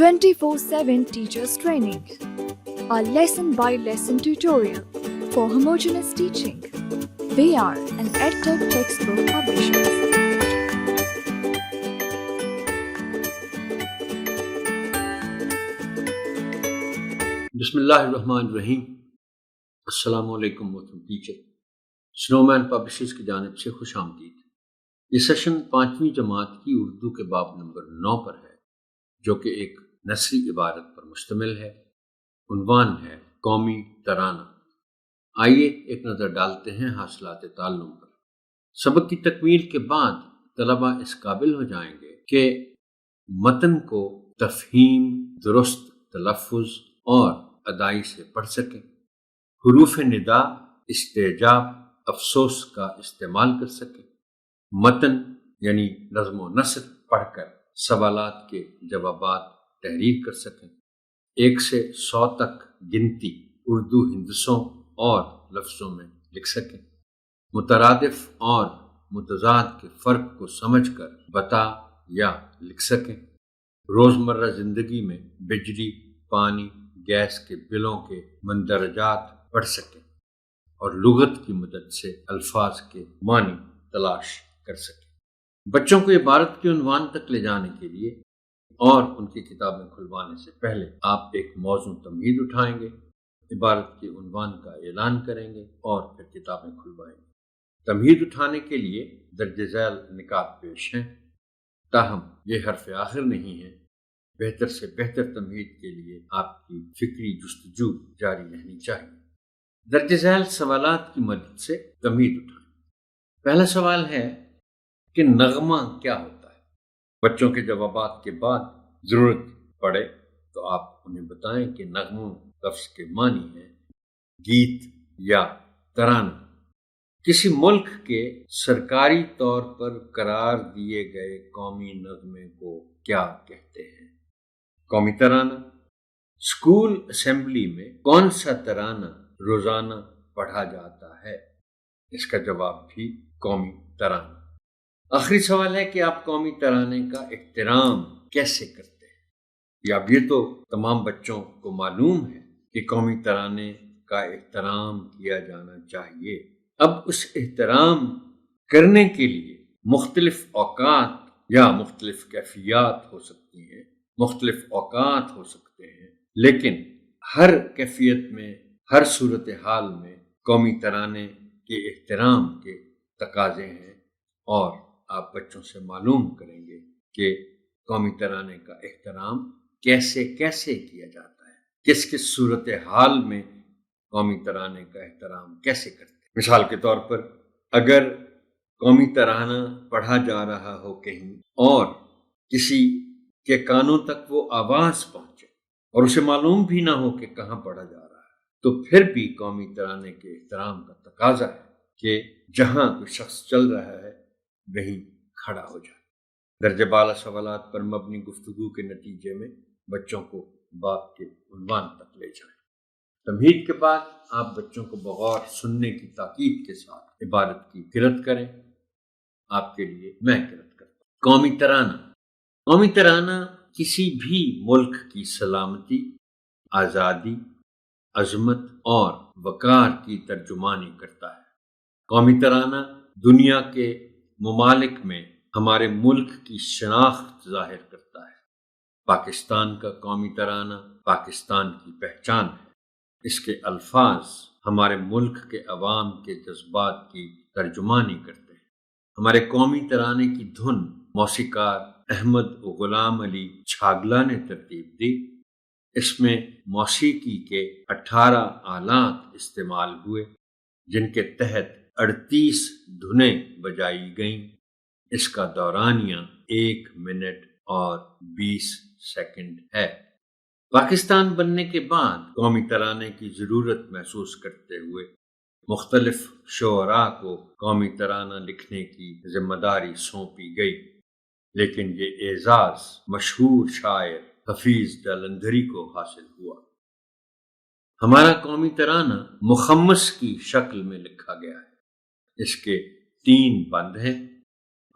24/7 Teachers Training, a lesson-by-lesson tutorial for homogeneous teaching. We are an EdTech textbook publisher. بسم اللہ الرحمن الرحیم۔ السلام علیکم محترم ٹیچر، سنو مین پبلشرز کی جانب سے خوش آمدید۔ یہ سیشن 5ویں جماعت کی اردو کے باب نمبر 9 پر ہے، جو کہ ایک نثری عبارت پر مشتمل ہے۔ عنوان ہے قومی ترانہ۔ آئیے ایک نظر ڈالتے ہیں حاصلات تعلم پر۔ سبق کی تکمیل کے بعد طلبہ اس قابل ہو جائیں گے کہ متن کو تفہیم، درست تلفظ اور ادائی سے پڑھ سکیں، حروف ندا، استعجاب، افسوس کا استعمال کر سکیں، متن یعنی نظم و نثر پڑھ کر سوالات کے جوابات تحریر کر سکیں، 1 سے 100 تک گنتی اردو ہندسوں اور لفظوں میں لکھ سکیں، مترادف اور متضاد کے فرق کو سمجھ کر بتا یا لکھ سکیں، روزمرہ زندگی میں بجلی، پانی، گیس کے بلوں کے مندرجات پڑھ سکیں اور لغت کی مدد سے الفاظ کے معنی تلاش کر سکیں۔ بچوں کو عبارت کے عنوان تک لے جانے کے لیے اور ان کی کتابیں کھلوانے سے پہلے آپ ایک موضوع تمہید اٹھائیں گے، عبارت کے عنوان کا اعلان کریں گے اور پھر کتابیں کھلوائیں گے۔ تمہید اٹھانے کے لیے درج ذیل نکات پیش ہیں، تاہم یہ حرف آخر نہیں ہے۔ بہتر سے بہتر تمہید کے لیے آپ کی فکری جستجو جاری رہنی چاہیے۔ درج ذیل سوالات کی مدد سے تمہید اٹھائیں۔ پہلا سوال ہے کہ نغمہ کیا ہوتا ہے؟ بچوں کے جوابات کے بعد ضرورت پڑے تو آپ انہیں بتائیں کہ نغموں لفظ کے معنی ہے گیت یا ترانہ۔ کسی ملک کے سرکاری طور پر قرار دیے گئے قومی نغمے کو کیا کہتے ہیں؟ قومی ترانہ۔ اسکول اسمبلی میں کون سا ترانہ روزانہ پڑھا جاتا ہے؟ اس کا جواب بھی قومی ترانہ۔ آخری سوال ہے کہ آپ قومی ترانے کا احترام کیسے کرتے ہیں؟ یا اب یہ تو تمام بچوں کو معلوم ہے کہ قومی ترانے کا احترام کیا جانا چاہیے۔ اب اس احترام کرنے کے لیے مختلف اوقات یا مختلف کیفیات ہو سکتی ہیں، مختلف اوقات ہو سکتے ہیں، لیکن ہر کیفیت میں، ہر صورتحال میں قومی ترانے کے احترام کے تقاضے ہیں، اور آپ بچوں سے معلوم کریں گے کہ قومی ترانے کا احترام کیسے کیسے کیا جاتا ہے، کس کس صورتحال میں قومی ترانے کا احترام کیسے کرتے ہیں۔ مثال کے طور پر اگر قومی ترانہ پڑھا جا رہا ہو کہیں اور کسی کے کانوں تک وہ آواز پہنچے اور اسے معلوم بھی نہ ہو کہ کہاں پڑھا جا رہا ہے، تو پھر بھی قومی ترانے کے احترام کا تقاضا ہے کہ جہاں کوئی شخص چل رہا ہے وہیں کھڑا ہو جائے۔ درجہ بالا سوالات پر مبنی گفتگو کے نتیجے میں بچوں کو باب کے عنوان تک لے جائیں۔ تمہید کے بعد آپ بچوں کو بغور سننے کی تاکید کے ساتھ عبارت کی قرأت کریں۔ آپ کے لیے میں قرأت کرتا ہوں۔ قومی ترانہ۔ قومی ترانہ کسی بھی ملک کی سلامتی، آزادی، عظمت اور وقار کی ترجمانی کرتا ہے۔ قومی ترانہ دنیا کے ممالک میں ہمارے ملک کی شناخت ظاہر کرتا ہے۔ پاکستان کا قومی ترانہ پاکستان کی پہچان ہے۔ اس کے الفاظ ہمارے ملک کے عوام کے جذبات کی ترجمانی کرتے ہیں۔ ہمارے قومی ترانے کی دھن موسیقار احمد غلام علی چھاگلا نے ترتیب دی۔ اس میں موسیقی کے 18 آلات استعمال ہوئے، جن کے تحت 38 دھنیں بجائی گئیں۔ اس کا دورانیہ 1 منٹ اور 20 سیکنڈ ہے۔ پاکستان بننے کے بعد قومی ترانے کی ضرورت محسوس کرتے ہوئے مختلف شعراء کو قومی ترانہ لکھنے کی ذمہ داری سونپی گئی، لیکن یہ اعزاز مشہور شاعر حفیظ جالندھری کو حاصل ہوا۔ ہمارا قومی ترانہ مخمس کی شکل میں لکھا گیا ہے۔ اس کے 3 بند ہیں۔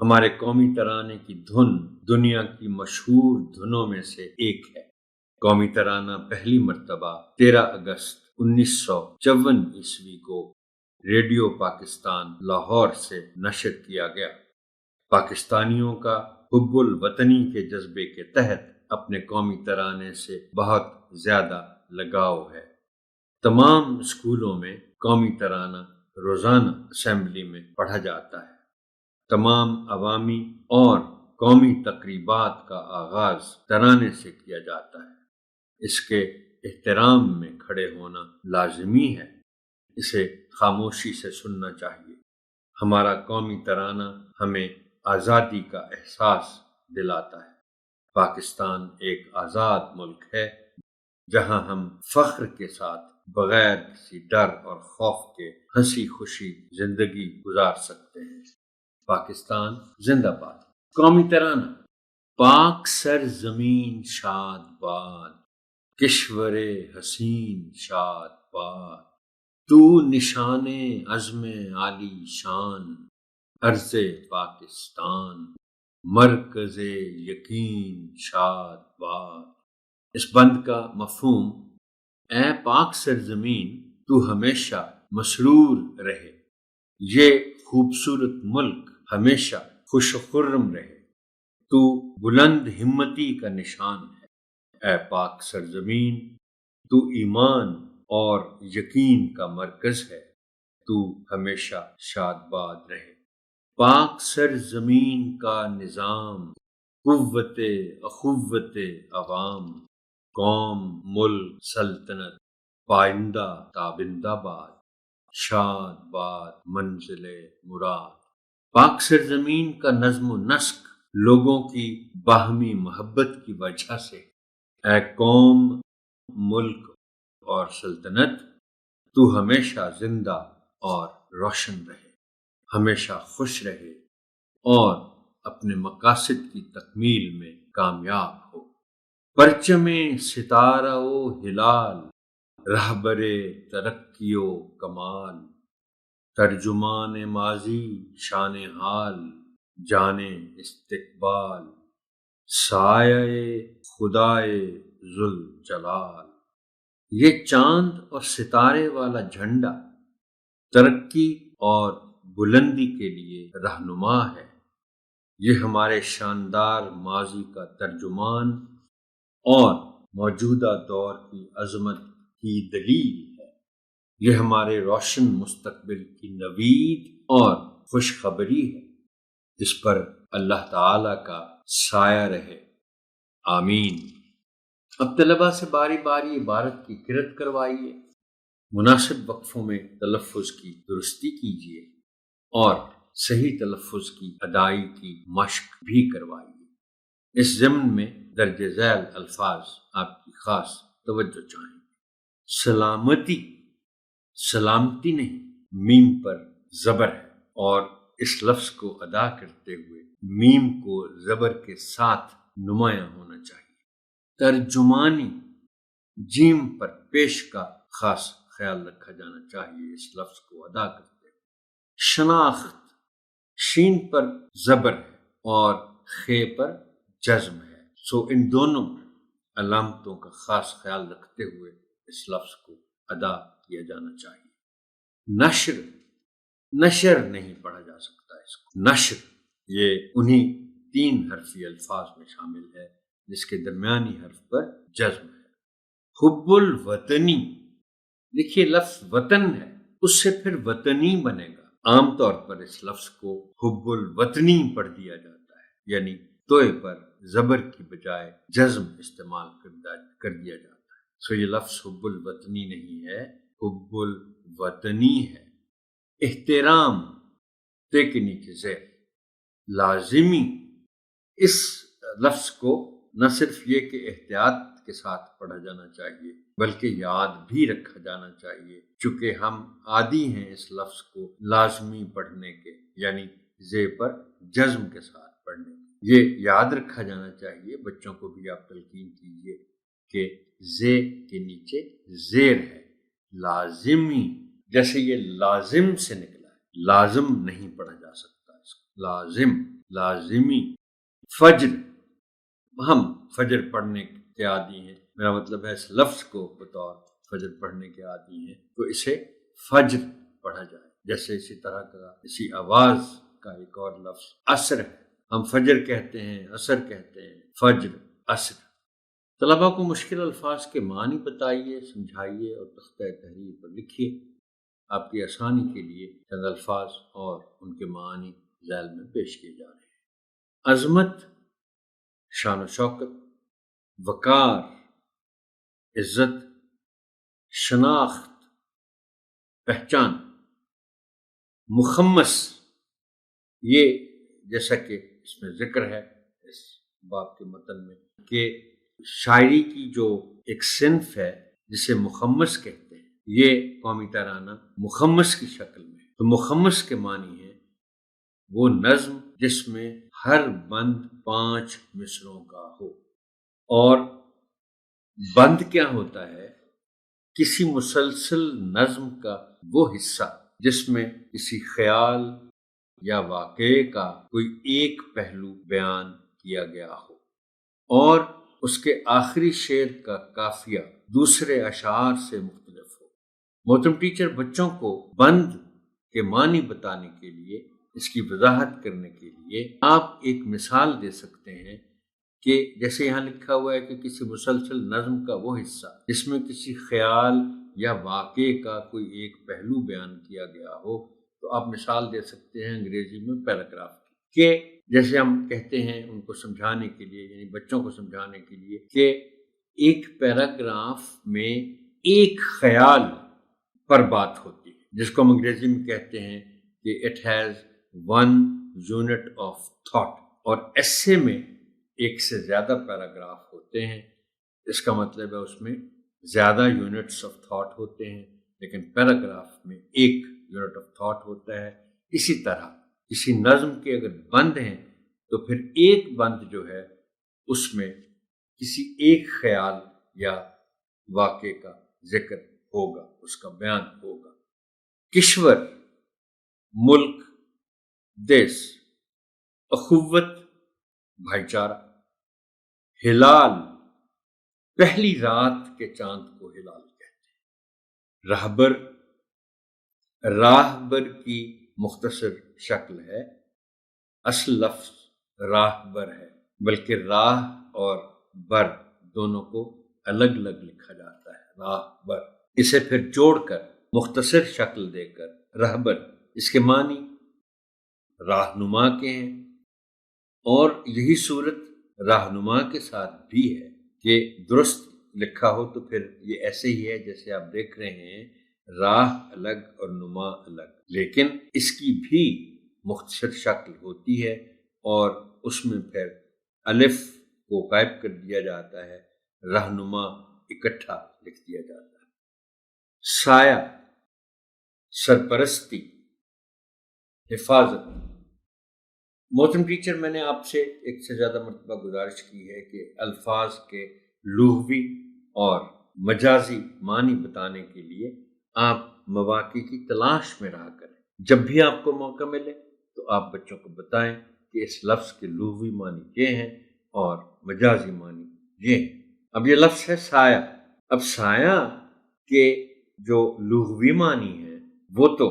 ہمارے قومی ترانے کی دھن دنیا کی مشہور دھنوں میں سے ایک ہے۔ قومی ترانہ پہلی مرتبہ 13 اگست 1954 عیسوی کو ریڈیو پاکستان لاہور سے نشر کیا گیا۔ پاکستانیوں کا حب الوطنی کے جذبے کے تحت اپنے قومی ترانے سے بہت زیادہ لگاؤ ہے۔ تمام اسکولوں میں قومی ترانہ روزانہ اسمبلی میں پڑھا جاتا ہے۔ تمام عوامی اور قومی تقریبات کا آغاز ترانے سے کیا جاتا ہے۔ اس کے احترام میں کھڑے ہونا لازمی ہے، اسے خاموشی سے سننا چاہیے۔ ہمارا قومی ترانہ ہمیں آزادی کا احساس دلاتا ہے۔ پاکستان ایک آزاد ملک ہے جہاں ہم فخر کے ساتھ بغیر کسی ڈر اور خوف کے ہنسی خوشی زندگی گزار سکتے ہیں۔ پاکستان زندہ باد۔ قومی ترانہ۔ پاک سر زمین شاد باد، کشور حسین شاد باد، تو نشان عزم عالی شان، عرض پاکستان، مرکز یقین شاد باد۔ اس بند کا مفہوم: اے پاک سرزمین تو ہمیشہ مسرور رہے، یہ خوبصورت ملک ہمیشہ خوش و خرم رہے، تو بلند ہمتی کا نشان ہے۔ اے پاک سرزمین تو ایمان اور یقین کا مرکز ہے، تو ہمیشہ شاد باد رہے۔ پاک سرزمین کا نظام، قوت اخوت عوام، قوم ملک سلطنت، پائندہ تابندہ باد، شاد باد منزل مراد۔ پاک سرزمین کا نظم و نسق لوگوں کی باہمی محبت کی وجہ سے۔ اے قوم، ملک اور سلطنت، تو ہمیشہ زندہ اور روشن رہے، ہمیشہ خوش رہے اور اپنے مقاصد کی تکمیل میں کامیاب ہو۔ پرچم ستارہ و ہلال، رہبر ترقی و کمال، ترجمان ماضی شان حال، جان استقبال، سایہ خدائے ذوالجلال۔ یہ چاند اور ستارے والا جھنڈا ترقی اور بلندی کے لیے رہنما ہے۔ یہ ہمارے شاندار ماضی کا ترجمان اور موجودہ دور کی عظمت کی دلیل ہے۔ یہ ہمارے روشن مستقبل کی نوید اور خوشخبری ہے۔ اس پر اللہ تعالی کا سایہ رہے، آمین۔ اب طلباء سے باری باری عبارت کی قرأت کروائیے، مناسب وقفوں میں تلفظ کی درستی کیجیے اور صحیح تلفظ کی ادائی کی مشق بھی کروائیے۔ اس ضمن میں درج ذیل الفاظ آپ کی خاص توجہ چاہیں۔ سلامتی، سلامتی نہیں، میم پر زبر ہے اور اس لفظ کو ادا کرتے ہوئے میم کو زبر کے ساتھ نمایاں ہونا چاہیے۔ ترجمانی، جیم پر پیش کا خاص خیال رکھا جانا چاہیے اس لفظ کو ادا کرتے ہوئے۔ شناخت، شین پر زبر ہے اور خے پر جزم ہے، سو ان دونوں علامتوں کا خاص خیال رکھتے ہوئے اس لفظ کو ادا کیا جانا چاہیے۔ نشر، نشر نہیں پڑھا جا سکتا اس کو، نشر یہ انہی 3 حرفی الفاظ میں شامل ہے جس کے درمیانی حرف پر جزم ہے۔ حب الوطنی، دیکھیے لفظ وطن ہے، اس سے پھر وطنی بنے گا۔ عام طور پر اس لفظ کو حب الوطنی پڑھ دیا جاتا ہے، یعنی توئے پر زبر کی بجائے جزم استعمال کر دیا جاتا ہے۔ سو یہ لفظ حب الوطنی نہیں ہے، حب الوطنی ہے۔ احترام، تے کے نیچے زیر، لازمی، اس لفظ کو نہ صرف یہ کہ احتیاط کے ساتھ پڑھا جانا چاہیے بلکہ یاد بھی رکھا جانا چاہیے، چونکہ ہم عادی ہیں اس لفظ کو لازمی پڑھنے کے، یعنی زے پر جزم کے ساتھ پڑھنے کے۔ یہ یاد رکھا جانا چاہیے، بچوں کو بھی آپ تلقین کیجیے کہ زے کے نیچے زیر ہے، لازمی، جیسے یہ لازم سے نکلا ہے، لازم نہیں پڑھا جا سکتا اس کو، لازم، لازمی۔ فجر، ہم فجر پڑھنے کے عادی ہیں، میرا مطلب ہے اس لفظ کو بطور فجر پڑھنے کے عادی ہیں تو اسے فجر پڑھا جائے. جیسے اسی طرح کا اسی آواز کا ایک اور لفظ عصر ہے. ہم فجر کہتے ہیں، عصر کہتے ہیں، فجر، عصر. طلباء کو مشکل الفاظ کے معنی بتائیے، سمجھائیے اور تختہ تحریر پر لکھیے. آپ کی آسانی کے لیے چند الفاظ اور ان کے معنی ذیل میں پیش کیے جا رہے ہیں. عظمت، شان و شوکت، وقار، عزت، شناخت، پہچان. مخمس، یہ جیسا کہ اس میں ذکر ہے اس باب کے متن میں کہ شاعری کی جو ایک صنف ہے جسے مخمس کہتے ہیں، یہ قومی ترانہ مخمس کی شکل میں. تو مخمس کے معنی ہے وہ نظم جس میں ہر بند 5 مصرعوں کا ہو. اور بند کیا ہوتا ہے؟ کسی مسلسل نظم کا وہ حصہ جس میں کسی خیال یا واقعے کا کوئی ایک پہلو بیان کیا گیا ہو اور اس کے آخری شعر کا قافیہ دوسرے اشعار سے مختلف ہو. محترم ٹیچر، بچوں کو بند کے معنی بتانے کے لیے، اس کی وضاحت کرنے کے لیے آپ ایک مثال دے سکتے ہیں کہ جیسے یہاں لکھا ہوا ہے کہ کسی مسلسل نظم کا وہ حصہ جس میں کسی خیال یا واقعے کا کوئی ایک پہلو بیان کیا گیا ہو، تو آپ مثال دے سکتے ہیں انگریزی میں پیراگراف کی، کہ جیسے ہم کہتے ہیں ان کو سمجھانے کے لیے، یعنی بچوں کو سمجھانے کے لیے، کہ ایک پیراگراف میں ایک خیال پر بات ہوتی ہے جس کو ہم انگریزی میں کہتے ہیں کہ it has 1 unit of thought. اور ایسے میں ایک سے زیادہ پیراگراف ہوتے ہیں، اس کا مطلب ہے اس میں زیادہ یونٹس آف تھاٹ ہوتے ہیں، لیکن پیراگراف میں ایک یونٹ آف تھاٹ ہوتا ہے. اسی طرح کسی نظم کے اگر بند ہیں تو پھر ایک بند جو ہے اس میں کسی ایک خیال یا واقعے کا ذکر ہوگا، اس کا بیان ہوگا. کشور، ملک، دیس. اخوت، بھائی چارہ. ہلال، پہلی رات کے چاند کو ہلال کہتے ہیں. راہبر، راہبر کی مختصر شکل ہے. اصل لفظ راہبر ہے، بلکہ راہ اور بر دونوں کو الگ الگ لکھا جاتا ہے. راہبر، اسے پھر جوڑ کر مختصر شکل دے کر راہبر. اس کے معنی راہنما کے ہیں، اور یہی صورت راہنما کے ساتھ بھی ہے کہ درست لکھا ہو تو پھر یہ ایسے ہی ہے جیسے آپ دیکھ رہے ہیں، راہ الگ اور نما الگ، لیکن اس کی بھی مختصر شکل ہوتی ہے اور اس میں پھر الف کو غائب کر دیا جاتا ہے، رہنما اکٹھا لکھ دیا جاتا ہے. سایہ، سرپرستی، حفاظت. محترم ٹیچر، میں نے آپ سے ایک سے زیادہ مرتبہ گزارش کی ہے کہ الفاظ کے لغوی اور مجازی معنی بتانے کے لیے آپ مواقع کی تلاش میں رہا کریں. جب بھی آپ کو موقع ملے تو آپ بچوں کو بتائیں کہ اس لفظ کے لغوی معنی یہ ہیں اور مجازی معنی یہ ہیں. اب یہ لفظ ہے سایہ. اب سایہ کے جو لغوی معنی ہیں وہ تو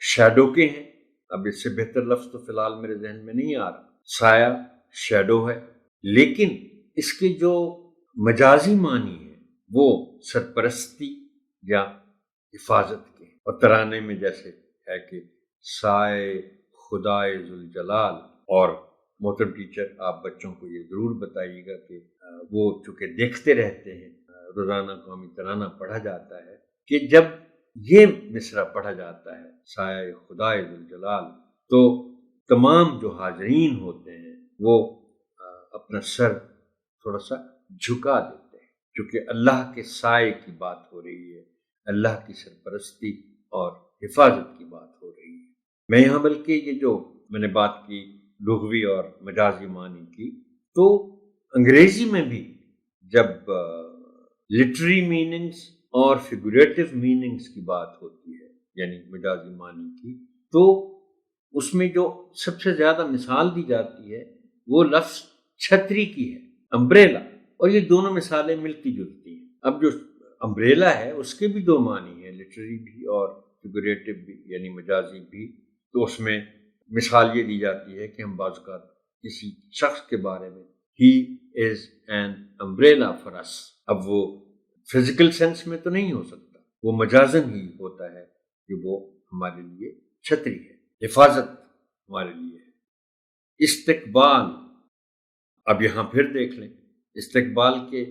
شیڈو کے ہیں. اب اس سے بہتر لفظ تو فی الحال میرے ذہن میں نہیں آ رہا. سایہ شیڈو ہے، لیکن اس کے جو مجازی معنی ہیں وہ سرپرستی یا حفاظت کے. اور ترانے میں جیسے ہے کہ سائے خدائے ذوالجلال. اور محترم ٹیچر، آپ بچوں کو یہ ضرور بتائیے گا کہ وہ چونکہ دیکھتے رہتے ہیں، روزانہ قومی ترانہ پڑھا جاتا ہے، کہ جب یہ مصرع پڑھا جاتا ہے سایہ خدائے ذوالجلال تو تمام جو حاضرین ہوتے ہیں وہ اپنا سر تھوڑا سا جھکا دیتے ہیں، کیونکہ اللہ کے سائے کی بات ہو رہی ہے، اللہ کی سرپرستی اور حفاظت کی بات ہو رہی ہے. میں یہاں بلکہ یہ جو میں نے بات کی لغوی اور مجازی معنی کی، تو انگریزی میں بھی جب لٹری میننگز اور فیگوریٹو میننگز کی بات ہوتی ہے، یعنی مجازی معنی کی، تو اس میں جو سب سے زیادہ مثال دی جاتی ہے وہ لفظ چھتری کی ہے، امبریلا. اور یہ دونوں مثالیں ملتی جلتی ہیں. اب جو امبریلا ہے اس کے بھی دو معنی ہیں، لٹرری بھی اور فگوریٹو بھی، یعنی مجازی بھی. تو اس میں مثال یہ دی جاتی ہے کہ ہم بعض اوقات کسی شخص کے بارے میں ہی از این امبریلا فار اس. اب وہ فزیکل سینس میں تو نہیں ہو سکتا، وہ مجازن ہی ہوتا ہے کہ وہ ہمارے لیے چھتری ہے، حفاظت ہمارے لیے ہے. استقبال، اب یہاں پھر دیکھ لیں، استقبال کے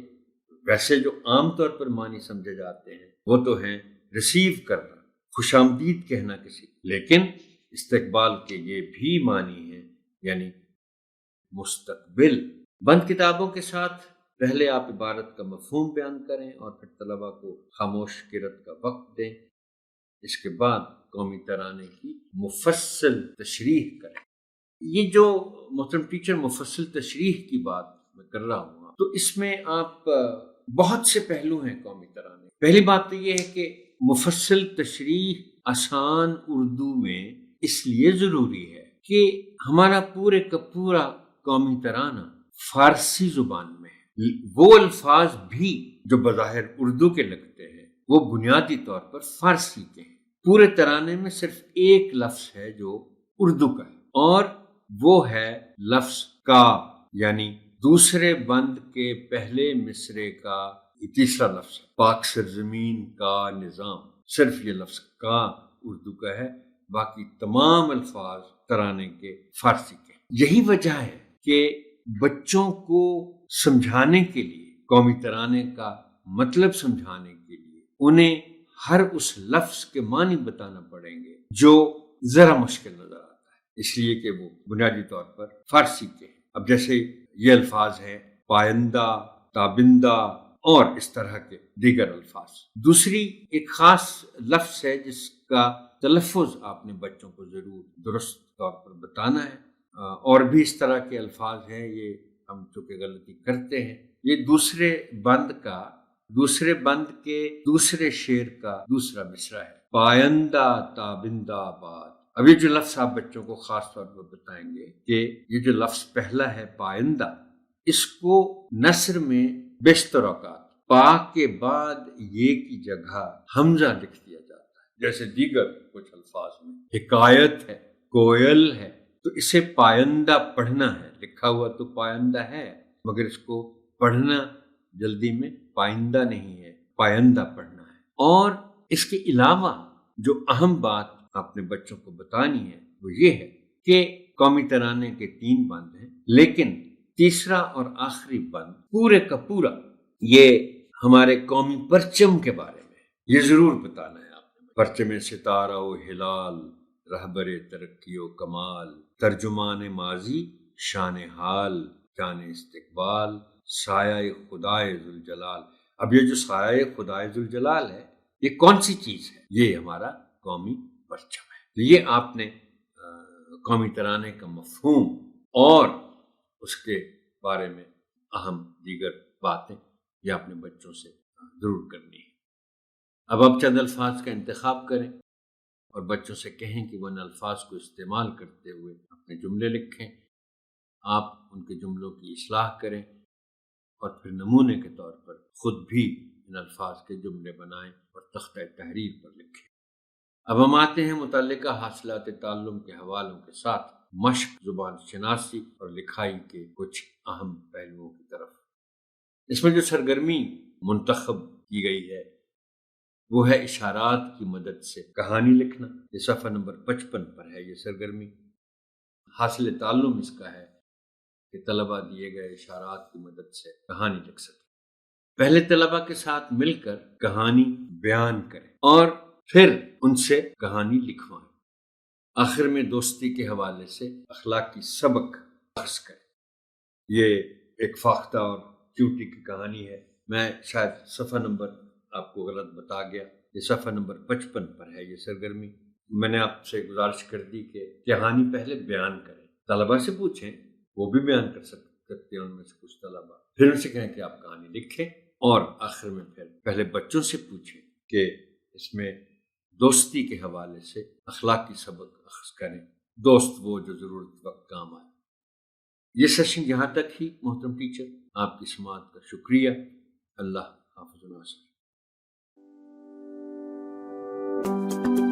ویسے جو عام طور پر معنی سمجھے جاتے ہیں وہ تو ہیں ریسیو کرنا، خوش آمدید کہنا کسی، لیکن استقبال کے یہ بھی معنی ہیں یعنی مستقبل. بند کتابوں کے ساتھ پہلے آپ عبارت کا مفہوم بیان کریں اور پھر طلبہ کو خاموش قرأت کا وقت دیں. اس کے بعد قومی ترانے کی مفصل تشریح کریں. یہ جو محترم ٹیچر مفصل تشریح کی بات میں کر رہا ہوں تو اس میں آپ بہت سے پہلو ہیں قومی ترانے. پہلی بات تو یہ ہے کہ مفصل تشریح آسان اردو میں اس لیے ضروری ہے کہ ہمارا پورے کا پورا قومی ترانہ فارسی زبان میں ہے. وہ الفاظ بھی جو بظاہر اردو کے لگتے ہیں وہ بنیادی طور پر فارسی کے ہیں. پورے ترانے میں صرف ایک لفظ ہے جو اردو کا ہے اور وہ ہے لفظ کا، یعنی دوسرے بند کے پہلے مصرے کا تیسرا لفظ ہے، پاک سرزمین کا نظام. صرف یہ لفظ کا اردو کا ہے، باقی تمام الفاظ ترانے کے فارسی کے. یہی وجہ ہے کہ بچوں کو سمجھانے کے لیے، قومی ترانے کا مطلب سمجھانے کے لیے انہیں ہر اس لفظ کے معنی بتانا پڑیں گے جو ذرا مشکل نظر آتا ہے، اس لیے کہ وہ بنیادی طور پر فارسی کے ہیں. اب جیسے یہ الفاظ ہیں پائندہ، تابندہ اور اس طرح کے دیگر الفاظ. دوسری ایک خاص لفظ ہے جس کا تلفظ آپ نے بچوں کو ضرور درست طور پر بتانا ہے. اور بھی اس طرح کے الفاظ ہیں، یہ ہم چونکہ غلطی کرتے ہیں. یہ دوسرے بند کے دوسرے شعر کا دوسرا مصرع ہے، پائندہ تابندہ آباد. اب یہ جو لفظ آپ بچوں کو خاص طور پر بتائیں گے کہ یہ جو لفظ پہلا ہے پائندہ، اس کو نثر میں بیشتر اوقات پا کے بعد یہ کی جگہ حمزہ لکھ دیا جاتا ہے، جیسے دیگر کچھ الفاظ میں حکایت ہے، کوئل ہے، تو اسے پائندہ پڑھنا ہے. لکھا ہوا تو پائندہ ہے مگر اس کو پڑھنا جلدی میں پائندہ نہیں ہے، پائندہ پڑھنا ہے. اور اس کے علاوہ جو اہم بات آپ نے بچوں کو بتانی ہے وہ یہ ہے کہ قومی ترانے کے 3 بند ہیں، لیکن تیسرا اور آخری بند پورے کا پورا یہ ہمارے قومی پرچم کے بارے میں یہ ضرور بتانا ہے آپ نے. پرچم ستارہ و ہلال، رہبر ترقی و کمال، ترجمان ماضی شان حال، جان استقبال، سایہ خدائے ذوالجلال. اب یہ جو سایہ خدائے ذوالجلال ہے یہ کون سی چیز ہے؟ یہ ہمارا قومی پرچم ہے. تو یہ آپ نے قومی ترانے کا مفہوم اور اس کے بارے میں اہم دیگر باتیں یہ اپنے بچوں سے ضرور کرنی ہے. اب آپ چند الفاظ کا انتخاب کریں اور بچوں سے کہیں کہ وہ ان الفاظ کو استعمال کرتے ہوئے اپنے جملے لکھیں. آپ ان کے جملوں کی اصلاح کریں اور پھر نمونے کے طور پر خود بھی ان الفاظ کے جملے بنائیں اور تختہ تحریر پر لکھیں. اب ہم آتے ہیں متعلقہ حاصلات تعلم کے حوالوں کے ساتھ مشق زبان شناسی اور لکھائی کے کچھ اہم پہلوؤں کی طرف. اس میں جو سرگرمی منتخب کی گئی ہے وہ ہے اشارات کی مدد سے کہانی لکھنا. یہ صفحہ نمبر 55 پر ہے. یہ سرگرمی حاصل تعلم اس کا ہے کہ طلبہ دیے گئے اشارات کی مدد سے کہانی لکھ سکیں. پہلے طلبہ کے ساتھ مل کر کہانی بیان کریں اور پھر ان سے کہانی لکھوائیں. آخر میں دوستی کے حوالے سے اخلاقی سبق اخذ کریں. یہ ایک فاختہ اور چیوٹی کی کہانی ہے. میں شاید صفحہ نمبر آپ کو غلط بتا گیا. یہ صفحہ نمبر 55 پر ہے یہ سرگرمی. میں نے آپ سے گزارش کر دی کہ کہانی پہلے بیان کریں. طلبہ سے پوچھیں، وہ بھی بیان کر سکتے ہیں ان میں سے کچھ طلبہ. پھر ان سے کہیں کہ آپ کہانی لکھیں اور آخر میں پھر پہلے بچوں سے پوچھیں کہ اس میں دوستی کے حوالے سے اخلاقی سبق اخذ کریں. دوست وہ جو ضرورت وقت کام آئے. یہ سیشن یہاں تک ہی محترم ٹیچر، آپ کی سماعت کا شکریہ۔ اللہ حافظ ناصر۔